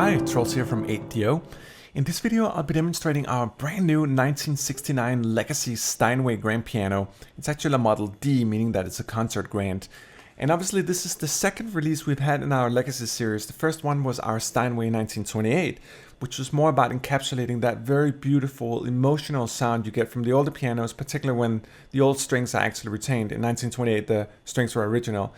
Hi, Trolls here from 8DO. In this video I'll be demonstrating our brand new 1969 Legacy Steinway grand piano. It's actually a Model D, meaning that it's a concert grand. And obviously this is the second release we've had in our Legacy series. The first one was our Steinway 1928, which was more about encapsulating that very beautiful emotional sound you get from the older pianos, particularly when the old strings are actually retained. In 1928 the strings were original.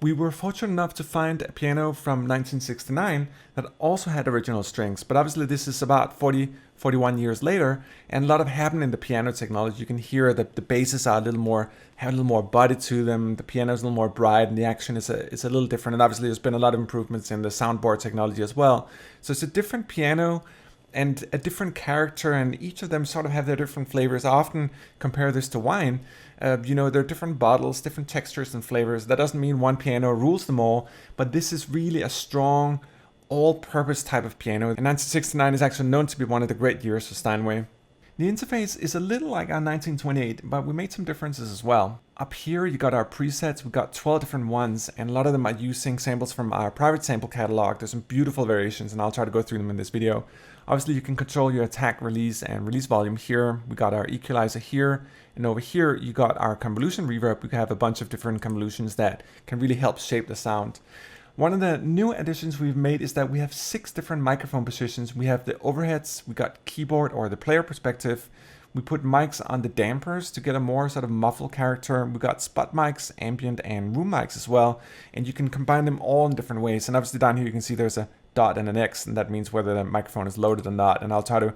We were fortunate enough to find a piano from 1969 that also had original strings, but obviously this is about 41 years later, and a lot happened in the piano technology. You can hear that the basses are have a little more body to them, the piano is a little more bright, and the action is a little different, and obviously there's been a lot of improvements in the soundboard technology as well. So it's a different piano and a different character, and each of them sort of have their different flavors. I often compare this to wine. There are different bottles, different textures and flavors. That doesn't mean one piano rules them all, but this is really a strong, all-purpose type of piano. And 1969 is actually known to be one of the great years for Steinway. The interface is a little like our 1928, but we made some differences as well. Up here you got our presets, we got 12 different ones, and a lot of them are using samples from our private sample catalog. There's some beautiful variations, and I'll try to go through them in this video. Obviously you can control your attack, release, and release volume here. We got our equalizer here, and over here you got our convolution reverb. We have a bunch of different convolutions that can really help shape the sound. One of the new additions we've made is that we have 6 different microphone positions. We have the overheads, we got keyboard or the player perspective. We put mics on the dampers to get a more sort of muffled character. We got spot mics, ambient and room mics as well. And you can combine them all in different ways. And obviously down here you can see there's a dot and an X, and that means whether the microphone is loaded or not. And I'll try to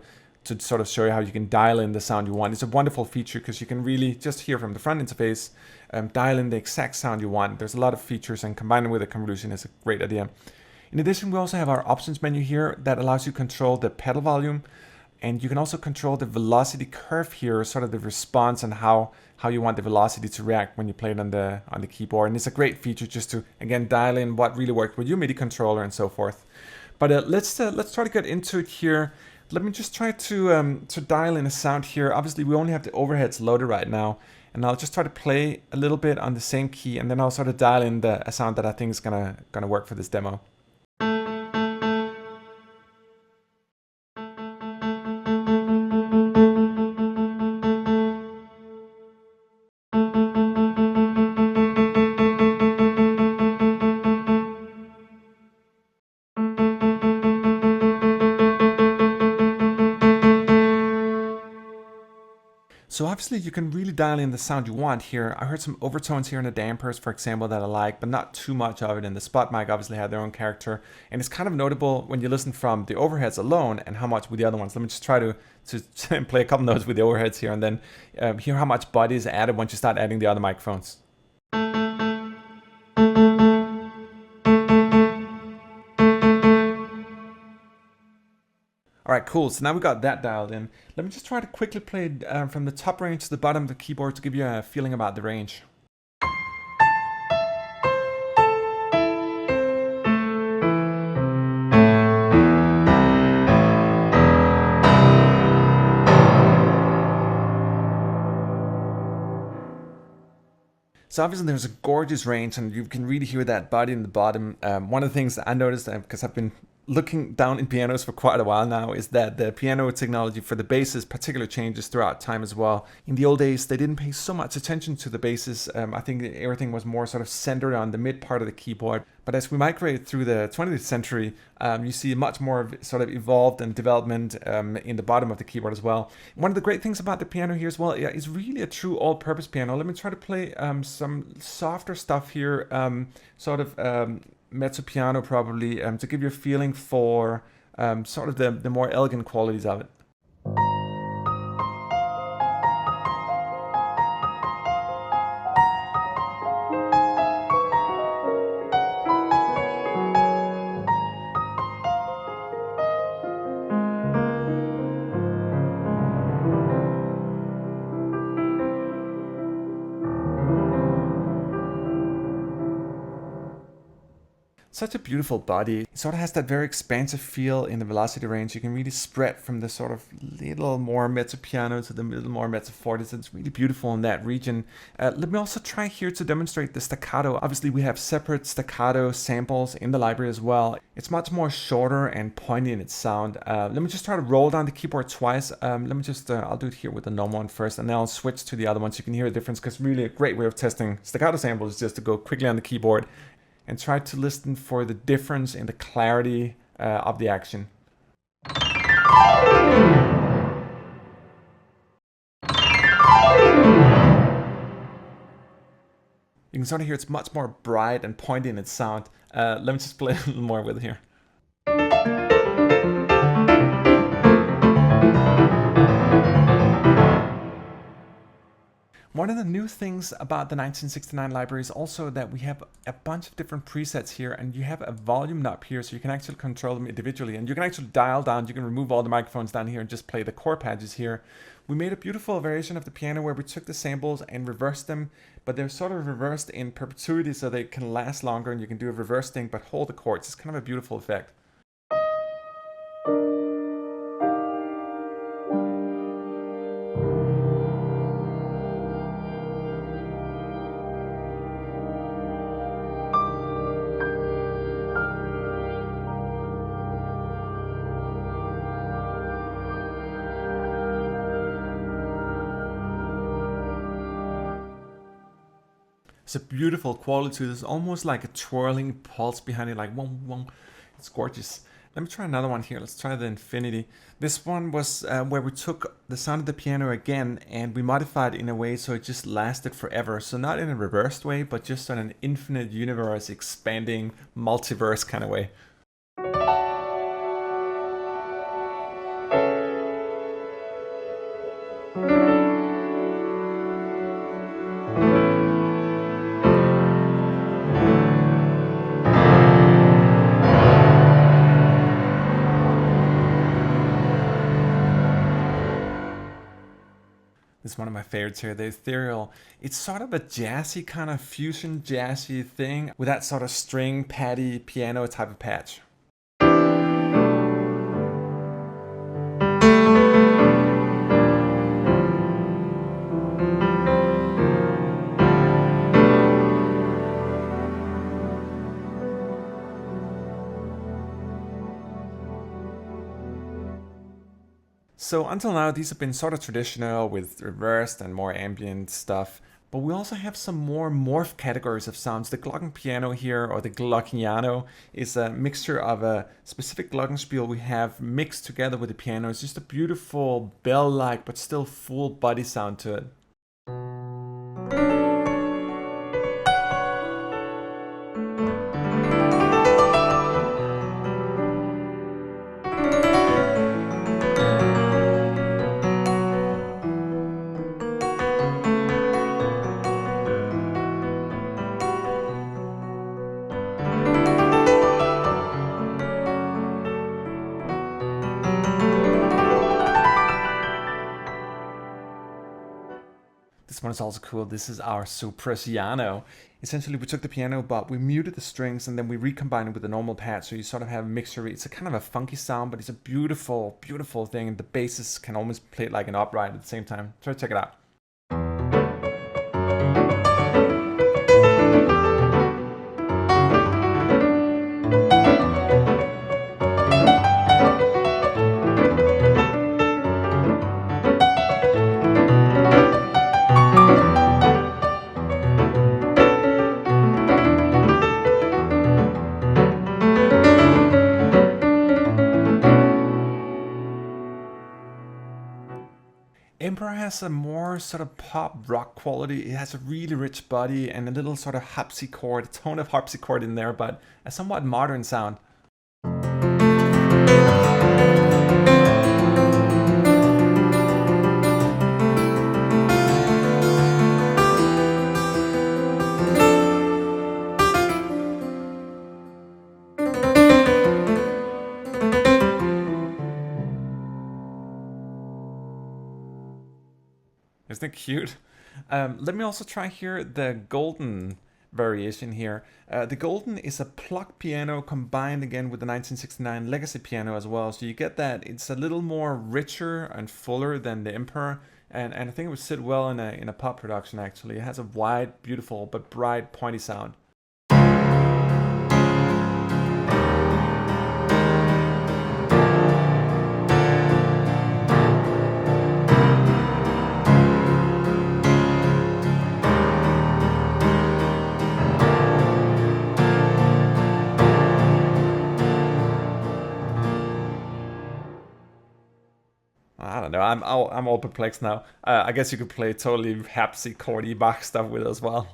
sort of show you how you can dial in the sound you want. It's a wonderful feature because you can really just hear from the front interface, dial in the exact sound you want. There's a lot of features, and combining with a convolution is a great idea. In addition, we also have our options menu here that allows you to control the pedal volume, and you can also control the velocity curve here, sort of the response and how you want the velocity to react when you play it on the keyboard. And it's a great feature just to, again, dial in what really worked with your MIDI controller and so forth. But let's try to get into it here. Let me just try to dial in a sound here. Obviously, we only have the overheads loaded right now, and I'll just try to play a little bit on the same key, and then I'll sort of dial in a sound that I think is gonna work for this demo. So obviously you can really dial in the sound you want here. I heard some overtones here in the dampers, for example, that I like, but not too much of it. And the spot mic obviously had their own character. And it's kind of notable when you listen from the overheads alone and how much with the other ones. Let me just try to play a couple notes with the overheads here, and then hear how much body is added once you start adding the other microphones. Alright, cool. So now we got that dialed in. Let me just try to quickly play it from the top range to the bottom of the keyboard to give you a feeling about the range. So obviously there's a gorgeous range, and you can really hear that body in the bottom. One of the things that I noticed, because I've been looking down in pianos for quite a while now, is that the piano technology for the basses particularly changes throughout time as well. In the old days, they didn't pay so much attention to the basses. I think everything was more sort of centered on the mid part of the keyboard. But as we migrate through the 20th century, you see much more sort of evolved and development in the bottom of the keyboard as well. One of the great things about the piano here as well, is really a true all-purpose piano. Let me try to play some softer stuff here, mezzo piano probably, to give you a feeling for sort of the more elegant qualities of it. Such a beautiful body. It sort of has that very expansive feel in the velocity range. You can really spread from the sort of little more mezzo piano to the little more mezzo forte. It's really beautiful in that region. Let me also try here to demonstrate the staccato. Obviously we have separate staccato samples in the library as well. It's much more shorter and pointy in its sound. Let me just try to roll down the keyboard twice. Let me just, I'll do it here with the normal one first, and then I'll switch to the other one so you can hear the difference, because really a great way of testing staccato samples is just to go quickly on the keyboard and try to listen for the difference in the clarity of the action. You can sort of hear it's much more bright and pointy in its sound. Let me just play a little more with it here. One of the new things about the 1969 library is also that we have a bunch of different presets here, and you have a volume knob here, so you can actually control them individually, and you can actually dial down. You can remove all the microphones down here and just play the chord patches here. We made a beautiful variation of the piano where we took the samples and reversed them, but they're sort of reversed in perpetuity so they can last longer, and you can do a reverse thing but hold the chords. It's kind of a beautiful effect. It's a beautiful quality. There's almost like a twirling pulse behind it, like wong wong. It's gorgeous. Let me try another one here. Let's try the Infinity. This one was where we took the sound of the piano again and we modified it in a way so it just lasted forever. So not in a reversed way, but just on an infinite universe, expanding multiverse kind of way. This is one of my favorites here, the Ethereal. It's sort of a jazzy kind of fusion jazzy thing with that sort of string, paddy, piano type of patch. So until now, these have been sort of traditional with reversed and more ambient stuff, but we also have some more morphed categories of sounds. The Clogging Piano here, or the Glockiano, is a mixture of a specific glockenspiel we have mixed together with the piano. It's just a beautiful bell-like but still full body sound to it. This one is also cool. This is our Supra Siano. Essentially, we took the piano, but we muted the strings and then we recombined it with the normal pad. So you sort of have a mixture. It's a kind of a funky sound, but it's a beautiful, beautiful thing. And the basses can almost play it like an upright at the same time. Try to check it out. Emperor has a more sort of pop rock quality. It has a really rich body and a little sort of harpsichord, a tone of harpsichord in there, but a somewhat modern sound. Isn't it cute? Let me also try here the golden variation here. The golden is a plucked piano combined again with the 1969 Legacy piano as well. So you get that it's a little more richer and fuller than the Emperor. And I think it would sit well in a pop production actually. It has a wide, beautiful, but bright, pointy sound. I don't know. I'm all perplexed now. I guess you could play totally harpsichordy Bach stuff with it as well.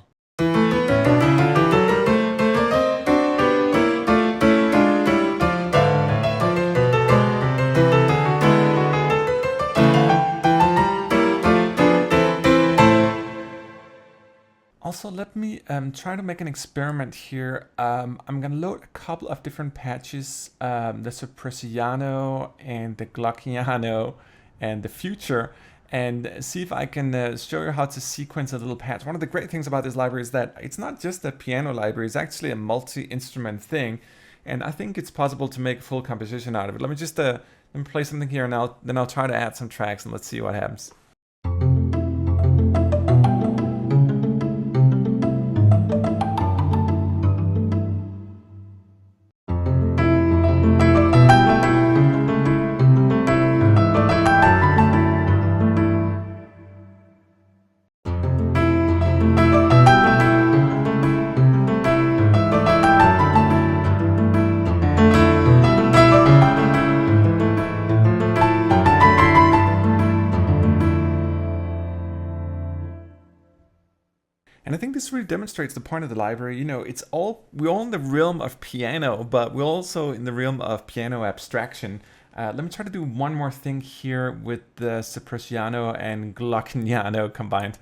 Also, let me try to make an experiment here. I'm gonna load a couple of different patches, the Supra Siano and the Clogging Piano and the Future, and see if I can show you how to sequence a little patch. One of the great things about this library is that it's not just a piano library, it's actually a multi-instrument thing, and I think it's possible to make a full composition out of it. Let me just let me play something here, and then I'll try to add some tracks, and let's see what happens. And I think this really demonstrates the point of the library. You know, we're all in the realm of piano, but we're also in the realm of piano abstraction. Let me try to do one more thing here with the Supra Siano and Clogging Piano combined.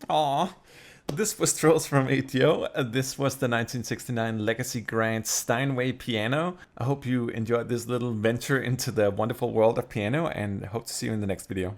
Aw, this was Trolls from ATO. This was the 1969 Legacy Grand Steinway piano. I hope you enjoyed this little venture into the wonderful world of piano, and hope to see you in the next video.